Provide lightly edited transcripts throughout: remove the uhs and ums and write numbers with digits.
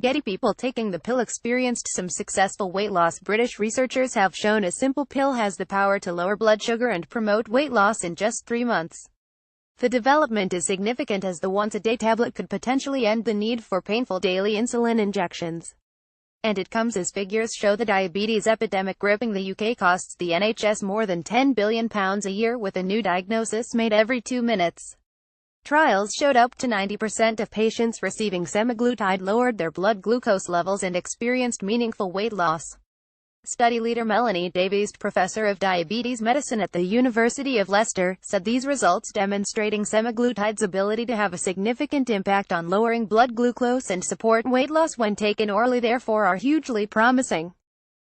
Getty people taking the pill experienced some successful weight loss. British researchers have shown a simple pill has the power to lower blood sugar and promote weight loss in just 3 months. The development is significant as the once-a-day tablet could potentially end the need for painful daily insulin injections. And it comes as figures show the diabetes epidemic gripping the UK costs the NHS more than £10 billion a year, with a new diagnosis made every 2 minutes. Trials showed up to 90% of patients receiving semaglutide lowered their blood glucose levels and experienced meaningful weight loss. Study leader Melanie Davies, professor of diabetes medicine at the University of Leicester, said these results demonstrating semaglutide's ability to have a significant impact on lowering blood glucose and support weight loss when taken orally therefore are hugely promising.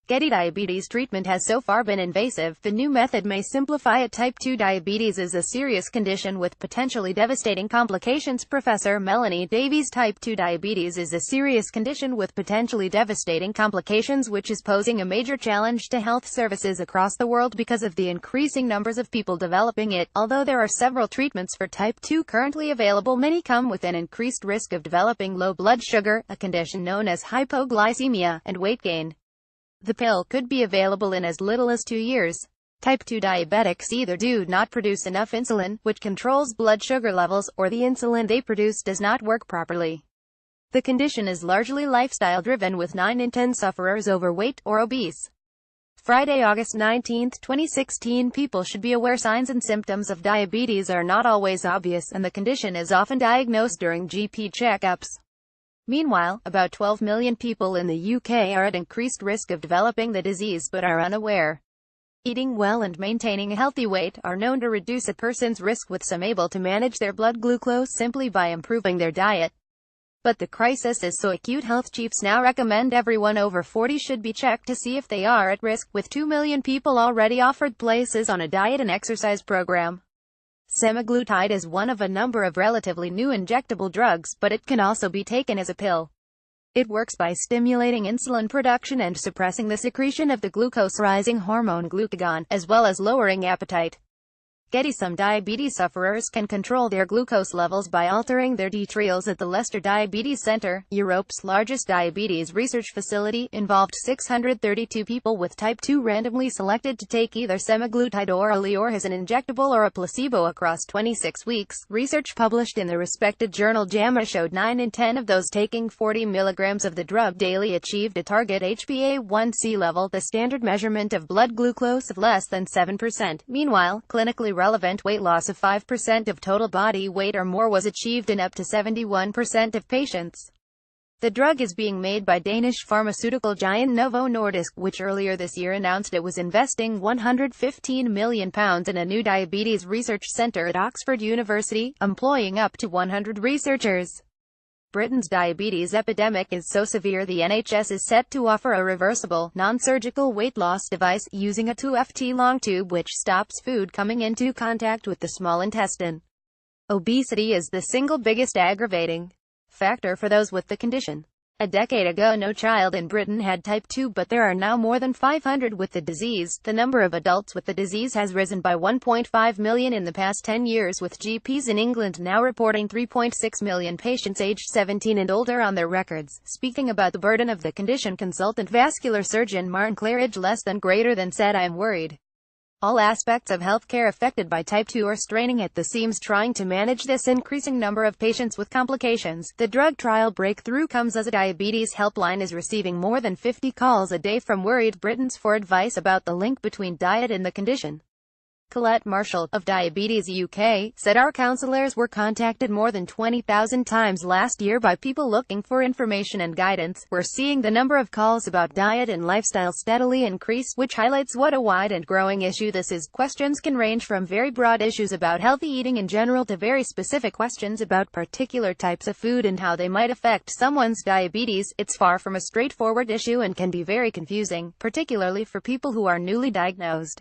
Getty diabetes treatment has so far been invasive. The new method may simplify it. Type 2 diabetes is a serious condition with potentially devastating complications. Professor Melanie Davies. Type 2 diabetes is a serious condition with potentially devastating complications which is posing a major challenge to health services across the world because of the increasing numbers of people developing it. Although there are several treatments for type 2 currently available, many come with an increased risk of developing low blood sugar, a condition known as hypoglycemia, and weight gain. The pill could be available in as little as 2 years. Type 2 diabetics either do not produce enough insulin, which controls blood sugar levels, or the insulin they produce does not work properly. The condition is largely lifestyle-driven, with 9 in 10 sufferers overweight or obese. Friday, August 19, 2016. People should be aware signs and symptoms of diabetes are not always obvious, and the condition is often diagnosed during GP checkups. Meanwhile, about 12 million people in the UK are at increased risk of developing the disease but are unaware. Eating well and maintaining a healthy weight are known to reduce a person's risk, with some able to manage their blood glucose simply by improving their diet. But the crisis is so acute, health chiefs now recommend everyone over 40 should be checked to see if they are at risk, with 2 million people already offered places on a diet and exercise program. Semaglutide is one of a number of relatively new injectable drugs, but it can also be taken as a pill. It works by stimulating insulin production and suppressing the secretion of the glucose-rising hormone glucagon, as well as lowering appetite. Getty. Some diabetes sufferers can control their glucose levels by altering their trials at the Leicester Diabetes Centre, Europe's largest diabetes research facility, involved 632 people with type 2 randomly selected to take either semaglutide orally or as an injectable or a placebo across 26 weeks. Research published in the respected journal JAMA showed 9 in 10 of those taking 40 mg of the drug daily achieved a target HbA1c level, the standard measurement of blood glucose, of less than 7%. Meanwhile, clinically relevant weight loss of 5% of total body weight or more was achieved in up to 71% of patients. The drug is being made by Danish pharmaceutical giant Novo Nordisk, which earlier this year announced it was investing £115 million in a new diabetes research centre at Oxford University, employing up to 100 researchers. Britain's diabetes epidemic is so severe the NHS is set to offer a reversible, non-surgical weight loss device, using a 2 long tube which stops food coming into contact with the small intestine. Obesity is the single biggest aggravating factor for those with the condition. A decade ago, no child in Britain had type 2, but there are now more than 500 with the disease. The number of adults with the disease has risen by 1.5 million in the past 10 years, with GPs in England now reporting 3.6 million patients aged 17 and older on their records. Speaking about the burden of the condition, consultant vascular surgeon Martin Claridge said, "I am worried. All aspects of healthcare affected by type 2 are straining at the seams trying to manage this increasing number of patients with complications." The drug trial breakthrough comes as a diabetes helpline is receiving more than 50 calls a day from worried Britons for advice about the link between diet and the condition. Colette Marshall, of Diabetes UK, said our counsellors were contacted more than 20,000 times last year by people looking for information and guidance. We're seeing the number of calls about diet and lifestyle steadily increase, which highlights what a wide and growing issue this is. Questions can range from very broad issues about healthy eating in general to very specific questions about particular types of food and how they might affect someone's diabetes. It's far from a straightforward issue and can be very confusing, particularly for people who are newly diagnosed.